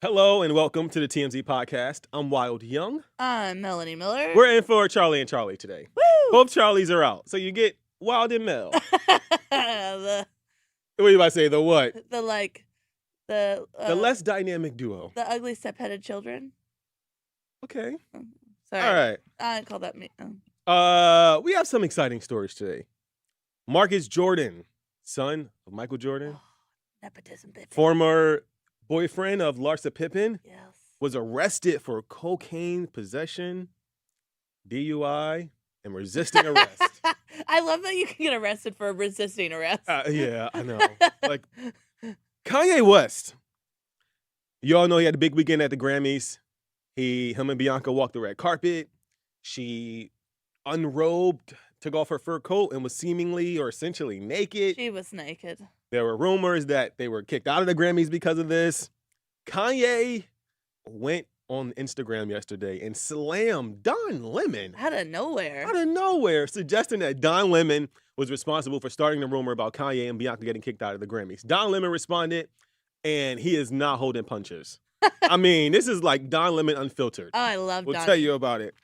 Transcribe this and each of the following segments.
Hello and welcome to the TMZ Podcast. I'm Wyld Young. I'm Melanie Miller. We're in for Charlie and Charlie today. Woo! Both Charlies are out, so you get Wyld and Mel. the What are you about to say? The what? the less dynamic duo. the ugly step-headed children. Okay. Sorry. All right. I call that me. Oh. We have some exciting stories today. Marcus Jordan, son of Michael Jordan, Nepotism, bitch. former boyfriend of Larsa Pippen, Yes. was arrested for cocaine possession, DUI, and resisting arrest. I love that you can get arrested for resisting arrest. Yeah, I know. Like Kanye West. You all know he had a big weekend at the Grammys. Him and Bianca walked the red carpet. She unrobed, took off her fur coat, and was seemingly or essentially naked. She was naked. There were rumors that they were kicked out of the Grammys because of this. Kanye went on Instagram yesterday and slammed Don Lemon Out of nowhere. suggesting that Don Lemon was responsible for starting the rumor about Kanye and Bianca getting kicked out of the Grammys. Don Lemon responded, and he is not holding punches. I mean, this is like Don Lemon unfiltered. Oh, I love We'll Don. tell you about it.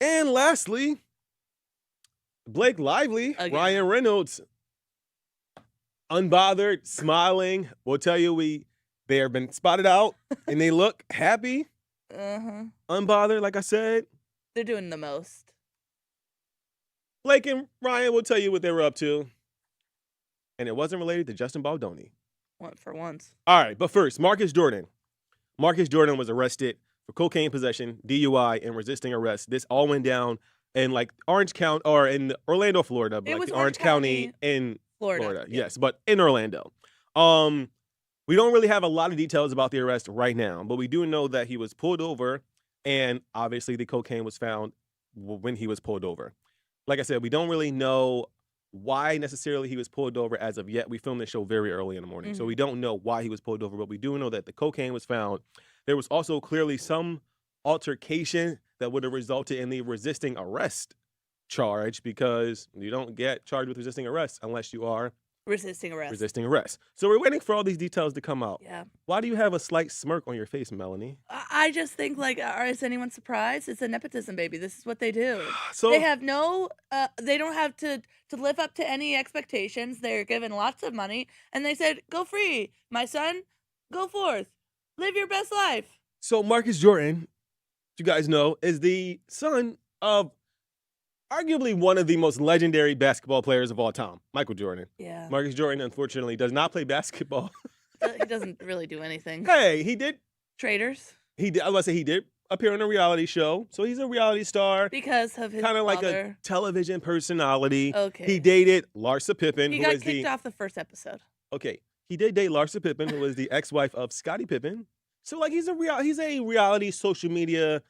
And lastly, Blake Lively, Again. Ryan Reynolds, unbothered, smiling. We'll tell you they have been spotted out and they look happy, Uh-huh. unbothered, like I said. They're doing the most. Blake and Ryan will tell you what they were up to. And it wasn't related to Justin Baldoni. For once. All right, but first, Marcus Jordan. Marcus Jordan was arrested for cocaine possession, DUI, and resisting arrest. This all went down in like Orange County, or in Orlando, Florida, but It like was the Orange County in Florida. Yeah. Yes, but in Orlando. We don't really have a lot of details about the arrest right now, but we do know that he was pulled over, and obviously the cocaine was found when he was pulled over. Like I said, we don't really know why necessarily he was pulled over as of yet. We filmed this show very early in the morning, so we don't know why he was pulled over, but we do know that the cocaine was found. There was also clearly some altercation that would have resulted in the resisting arrest charge, because you don't get charged with resisting arrest unless you are Resisting arrest. resisting arrest. So we're waiting for all these details to come out. Yeah. Why do you have a slight smirk on your face, Melanie? I just think, like, is anyone surprised? It's a nepotism baby. This is what they do. So They have they don't have to live up to any expectations. They're given lots of money, and they said, go free. My son, go forth. Live your best life. So Marcus Jordan, you guys know, is the son of arguably one of the most legendary basketball players of all time, Michael Jordan. Yeah. Marcus Jordan, unfortunately, does not play basketball. He doesn't really do anything. Hey, he did. Traders. I was about to say he did appear on a reality show, so he's a reality star, Because of his kind of like a father. television personality. Okay. He dated Larsa Pippen, He who got is kicked the off the first episode. okay. He did date Larsa Pippen, who was the ex-wife of Scottie Pippen. So like he's a reality social media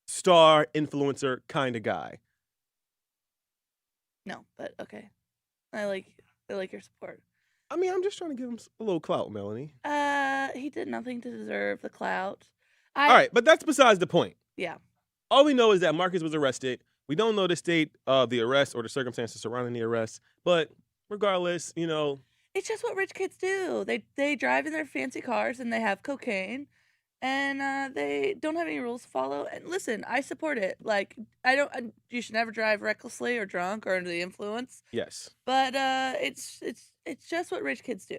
star influencer kind of guy. No, but okay. I like your support. I mean, I'm just trying to give him a little clout, Melanie. He did nothing to deserve the clout. All right, but that's besides the point. Yeah. All we know is that Marcus was arrested. We don't know the state of the arrest or the circumstances surrounding the arrest, but regardless, you know, It's just what rich kids do. They drive in their fancy cars and they have cocaine, and they don't have any rules to follow. And listen, I support it. Like you should never drive recklessly or drunk or under the influence. yes. But it's just what rich kids do.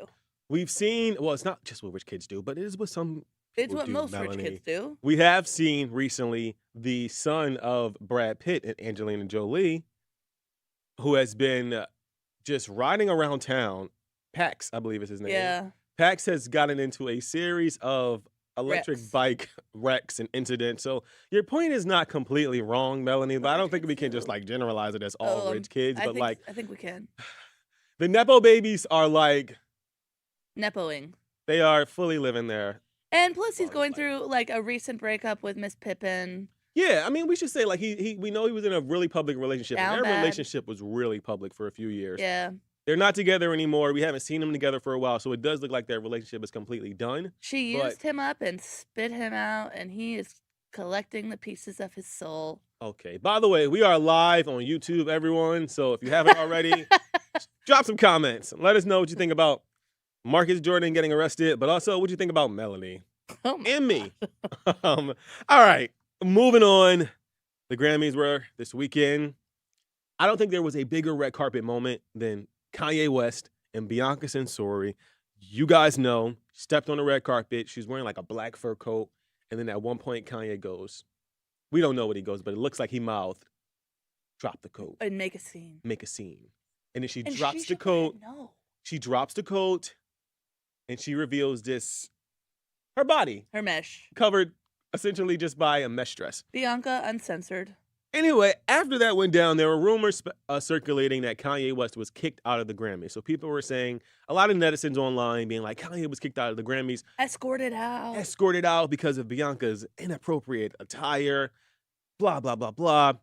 We've seen, well, it's not just what rich kids do, but it is what some It's people what do, most Melanie. rich kids do. We have seen recently the son of Brad Pitt and Angelina Jolie, who has been just riding around town. Pax, I believe is his name. Yeah. Pax has gotten into a series of electric Wrecks. bike wrecks and incidents. So your point is not completely wrong, Melanie, but I don't think we can just like generalize it as all rich kids. But like I think we can. the Nepo babies are like, Nepoing. they are fully living there. And plus, he's Or, going like- through like a recent breakup with Miss Pippen. Yeah, I mean, we should say like we know he was in a really public relationship. And Down their bad. relationship was really public for a few years. Yeah. They're not together anymore. We haven't seen them together for a while, so it does look like their relationship is completely done. She But- used him up and spit him out, and he is collecting the pieces of his soul. Okay. By the way, we are live on YouTube, everyone. So if you haven't already, drop some comments. Let us know what you think about Marcus Jordan getting arrested, but also what you think about Melanie. Oh my and me. God. All right, moving on. The Grammys were this weekend. I don't think there was a bigger red carpet moment than Kanye West and Bianca Censori. You guys know, stepped on the red carpet. She's wearing like a black fur coat. And then at one point, Kanye goes, we don't know what he goes, but it looks like he mouthed, drop the coat. And make a scene. Make a scene. And then she And drops she the shook her head coat. no. She drops the coat. And she reveals her body, Her mesh. covered essentially just by a mesh dress. Bianca uncensored. Anyway, after that went down, there were rumors circulating that Kanye West was kicked out of the Grammys. So people were saying, a lot of netizens online being like, Kanye was kicked out of the Grammys. Escorted out because of Bianca's inappropriate attire, blah, blah, blah, blah.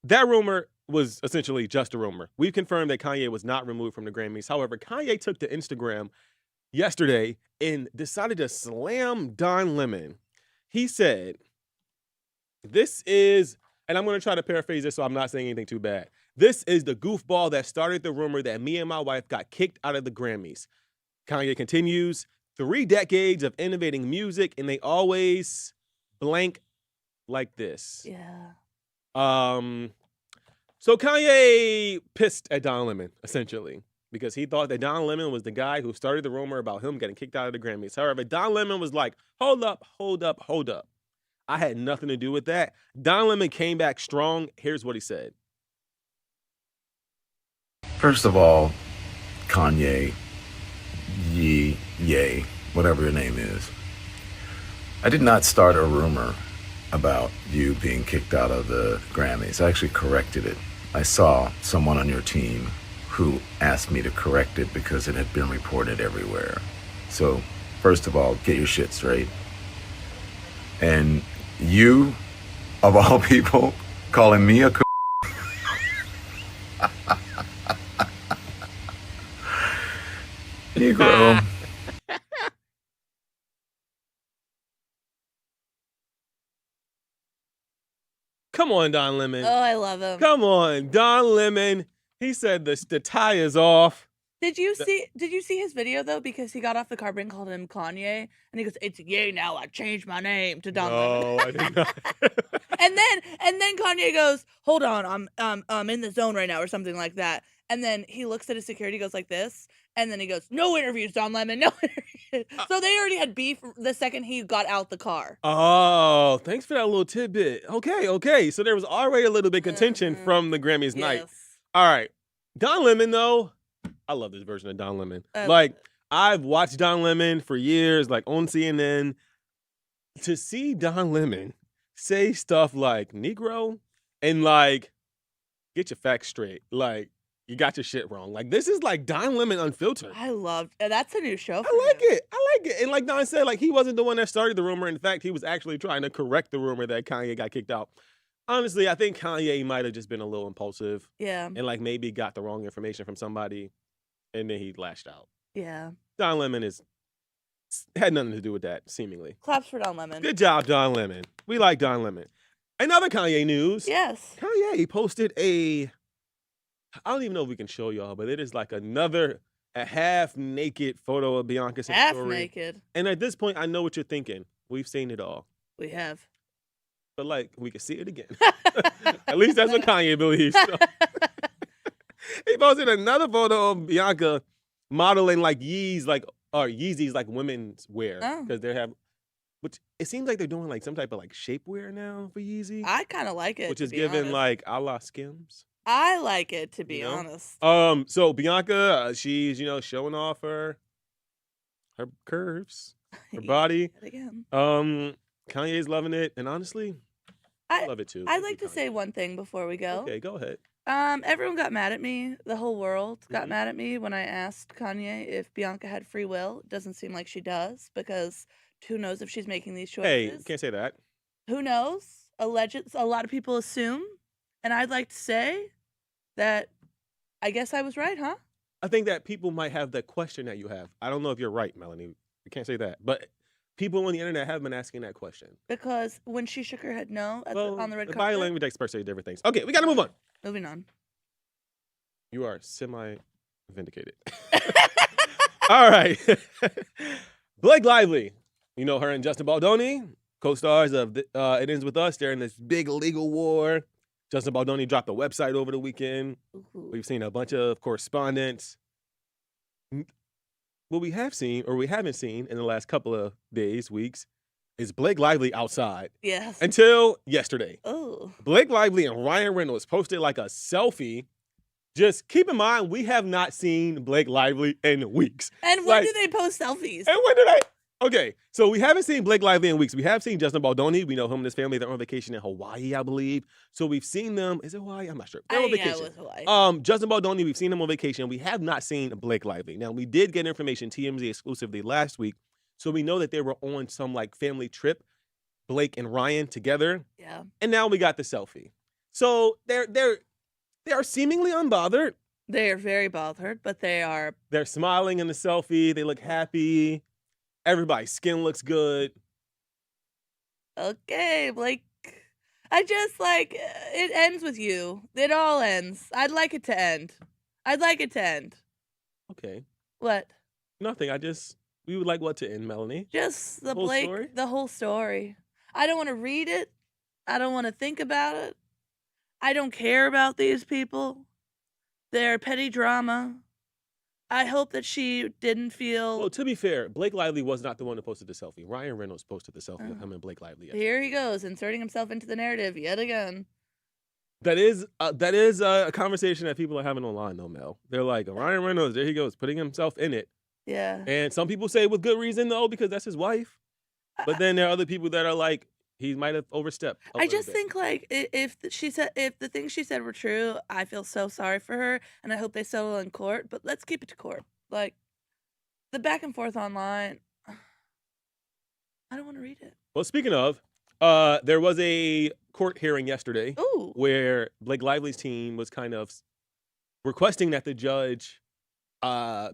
That rumor was essentially just a rumor. We've confirmed that Kanye was not removed from the Grammys. However, Kanye took to Instagram yesterday and decided to slam Don Lemon. He said, this is... And I'm going to try to paraphrase this so I'm not saying anything too bad. This is the goofball that started the rumor that me and my wife got kicked out of the Grammys. Kanye continues, 3 decades of innovating music, and they always blank like this. Yeah. So Kanye pissed at Don Lemon, essentially, because he thought that Don Lemon was the guy who started the rumor about him getting kicked out of the Grammys. However, Don Lemon was like, hold up. I had nothing to do with that. Don Lemon came back strong. Here's what he said. First of all, Kanye, Ye, whatever your name is, I did not start a rumor about you being kicked out of the Grammys. I actually corrected it. I saw someone on your team who asked me to correct it because it had been reported everywhere. So, first of all, get your shit straight. And you, of all people, calling me a Negro. Come on, Don Lemon. Oh, I love him. Come on, Don Lemon. He said the tie is off. Did you see his video though? Because he got off the car and called him Kanye, and he goes, "It's Ye now. I changed my name to Don Lemon." No, I did not. and then Kanye goes, "Hold on, I'm in the zone right now," or something like that. And then he looks at his security, goes like this, and then he goes, "No interviews, Don Lemon, no interviews." So they already had beef the second he got out the car. Oh, thanks for that little tidbit. Okay. So there was already a little bit contention from the Grammys night. Yes. All right. Don Lemon, though, I love this version of Don Lemon. I've watched Don Lemon for years, like on CNN. To see Don Lemon say stuff like Negro and like, get your facts straight. Like, you got your shit wrong. Like, this is like Don Lemon unfiltered. I loved that's a new show. I like it. And like Don said, like, he wasn't the one that started the rumor. In fact, he was actually trying to correct the rumor that Kanye got kicked out. Honestly, I think Kanye might have just been a little impulsive. Yeah. And like maybe got the wrong information from somebody and then he lashed out. Yeah. Don Lemon had nothing to do with that, seemingly. Claps for Don Lemon. Good job, Don Lemon. We like Don Lemon. Another Kanye news. Yes. Kanye posted I don't even know if we can show y'all, but it is like a half-naked photo of Bianca Censori. Half naked. And at this point, I know what you're thinking. We've seen it all. We have. But like, we can see it again. At least that's what Kanye believes. So. He posted another photo of Bianca modeling like Yeezys like women's wear. Because they have, which it seems like they're doing like some type of like shapewear now for Yeezy. I kind of like it. Which is given like a la Skims. I like it, to be honest. So Bianca, she's, showing off her curves, her body. Again. Kanye's loving it. And honestly, I love it too. I'd like to say one thing before we go. Okay, go ahead. Everyone got mad at me. The whole world got mad at me when I asked Kanye if Bianca had free will. It doesn't seem like she does, because who knows if she's making these choices. Hey, you can't say that. Who knows? A lot of people assume. And I'd like to say that I guess I was right, huh? I think that people might have the question that you have. I don't know if you're right, Melanie. You can't say that. But people on the internet have been asking that question. Because when she shook her head no on the red carpet. Body language experts say different things. Okay, we got to move on. Moving on. You are semi-vindicated. All right. Blake Lively You know her and Justin Baldoni, co-stars of It Ends With Us. They're in this big legal war. Justin Baldoni dropped a website over the weekend. Ooh. We've seen a bunch of correspondence. What we have seen, or we haven't seen in the last couple of days, weeks, is Blake Lively outside. Yes. Until yesterday. Oh. Blake Lively and Ryan Reynolds posted like a selfie. Just keep in mind, we have not seen Blake Lively in weeks. And when do they post selfies? And when did I? Okay, so we haven't seen Blake Lively in weeks. We have seen Justin Baldoni. We know him and his family. They're on vacation in Hawaii, I believe. So we've seen them. Is it Hawaii? I'm not sure. They're on vacation. Yeah, it was Hawaii. Justin Baldoni, we've seen him on vacation. We have not seen Blake Lively. Now, we did get information, TMZ exclusively last week. So we know that they were on some like family trip, Blake and Ryan together. Yeah. And now we got the selfie. So they are seemingly unbothered. They are very bothered, but they're smiling in the selfie. They look happy. Everybody's skin looks good. Okay, Blake. I just it ends with you. It all ends. I'd like it to end. Okay. What? Nothing. We would like what to end, Melanie? Just the whole Blake, story? the whole story. I don't want to read it. I don't want to think about it. I don't care about these people. They're petty drama. I hope that she didn't feel... Well, to be fair, Blake Lively was not the one who posted the selfie. Ryan Reynolds posted the selfie of him and Blake Lively. Here he goes, inserting himself into the narrative yet again. That is a conversation that people are having online, though, Mel. They're like, Ryan Reynolds, there he goes, putting himself in it. Yeah. And some people say with good reason, though, because that's his wife. But then there are other people that are like, he might have overstepped. I just think if the things she said were true, I feel so sorry for her, and I hope they settle in court. But let's keep it to court. Like the back and forth online, I don't want to read it. Well, speaking of, there was a court hearing yesterday where Blake Lively's team was kind of requesting that the judge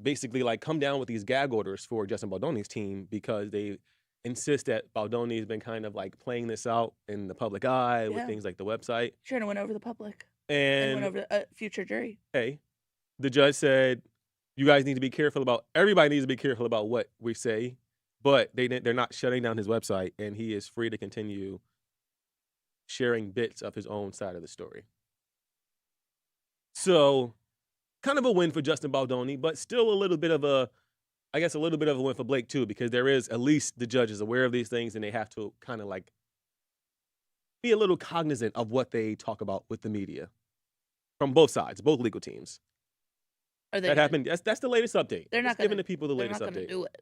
basically like come down with these gag orders for Justin Baldoni's team because they insist that Baldoni has been kind of like playing this out in the public eye with things like the website. Trying to win over the public. And win over a future jury. Hey, the judge said, you guys need to be careful about, everybody needs to be careful about what we say, but they're not shutting down his website, and he is free to continue sharing bits of his own side of the story. So, kind of a win for Justin Baldoni, but still a little bit of a win for Blake too, because there is, at least the judge is aware of these things, and they have to kind of like be a little cognizant of what they talk about with the media from both sides, both legal teams. Happened. That's the latest update. They're not giving the people the latest update. They're not going to do it.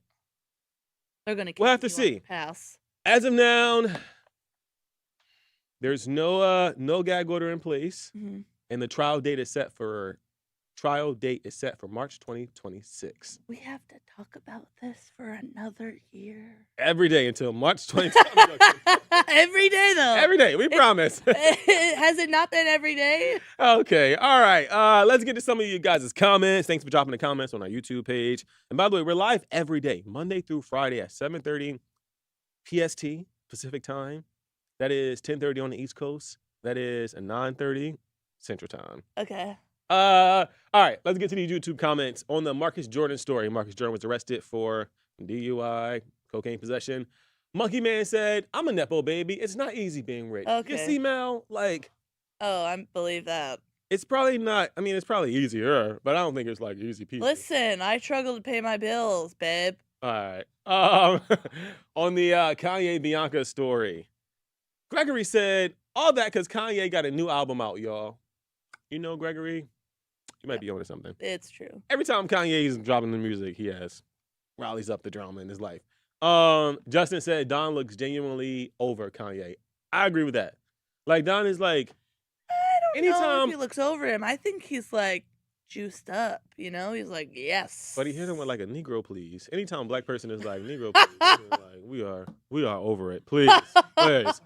They're going to. We'll have to see. Pass. As of now, there's no gag order in place, and the trial date is set for March 2026. We have to talk about this for another year. Every day until March 2026. Every day, though. Every day, we promise. Has it not been every day? Okay, all right. Let's get to some of you guys' comments. Thanks for dropping the comments on our YouTube page. And by the way, we're live every day, Monday through Friday at 7:30 PST, Pacific Time. That is 10:30 on the East Coast. That is 9:30 Central Time. Okay. All right, let's get to these YouTube comments on the Marcus Jordan story. Marcus Jordan was arrested for DUI, cocaine possession. Monkey Man said, I'm a Nepo baby. It's not easy being rich. Okay. You see, Mel, like... Oh, I believe that. It's probably not... I mean, it's probably easier, but I don't think it's, like, easy peasy. Listen, I struggle to pay my bills, babe. All right. On the Kanye Bianca story, Gregory said, all that because Kanye got a new album out, y'all. You know, Gregory? You might be onto something. It's true. Every time Kanye is dropping the music, he rallies up the drama in his life. Justin said Don looks genuinely over Kanye. I agree with that. Like, Don is like, I don't know if he looks over him. I think he's like juiced up, you know? He's like, yes. But he hit him with like a Negro, please. Anytime a black person is like, Negro, please, like, we are over it. Please. Please.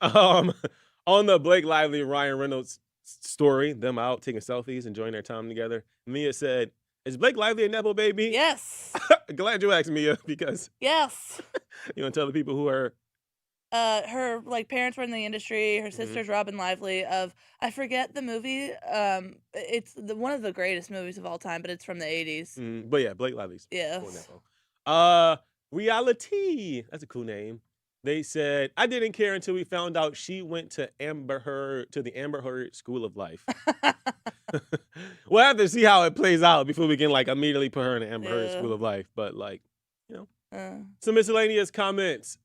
On the Blake Lively, Ryan Reynolds story, them out taking selfies, enjoying their time together, Mia said, is Blake Lively a Nepo baby? Yes. Glad you asked, Mia, because yes. You want to tell the people who are her like parents were in the industry. Her sister's Robin Lively of, I forget the movie. It's one of the greatest movies of all time, but it's from the 80s. But yeah, Blake Lively's. Yes. Reality. That's a cool name. They said, I didn't care until we found out she went to the Amber Heard School of Life. We'll have to see how it plays out before we can like immediately put her in the Amber Heard School of Life. But like, some miscellaneous comments.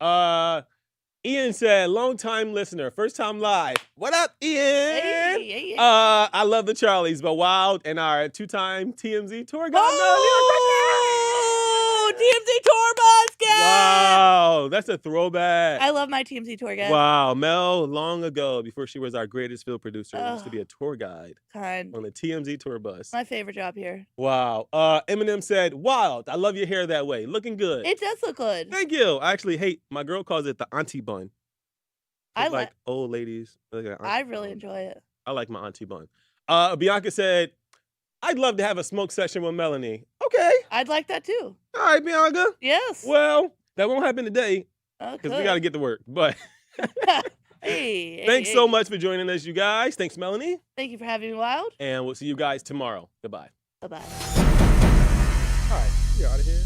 Ian said, long time listener, first time live. What up, Ian? Hey. I love the Charlies, but Wyld and our 2-time TMZ tour guide. Oh, TMZ tour bus guy. Wow, that's a throwback. I love my TMZ tour guide. Wow, Mel, long ago, before she was our greatest field producer, used to be a tour guide on the TMZ tour bus. My favorite job here. Wow. Eminem said, Wyld, I love your hair that way. Looking good. It does look good. Thank you. I actually hate, my girl calls it the auntie bun. I like old ladies. I really enjoy it. I like my auntie bun. Bianca said, I'd love to have a smoke session with Melanie. Okay. I'd like that too. All right, Bianca. Yes. Well, that won't happen today because we got to get to work. But thanks so much for joining us, you guys. Thanks, Melanie. Thank you for having me, Wyld. And we'll see you guys tomorrow. Goodbye. Bye-bye. All right, you're out of here.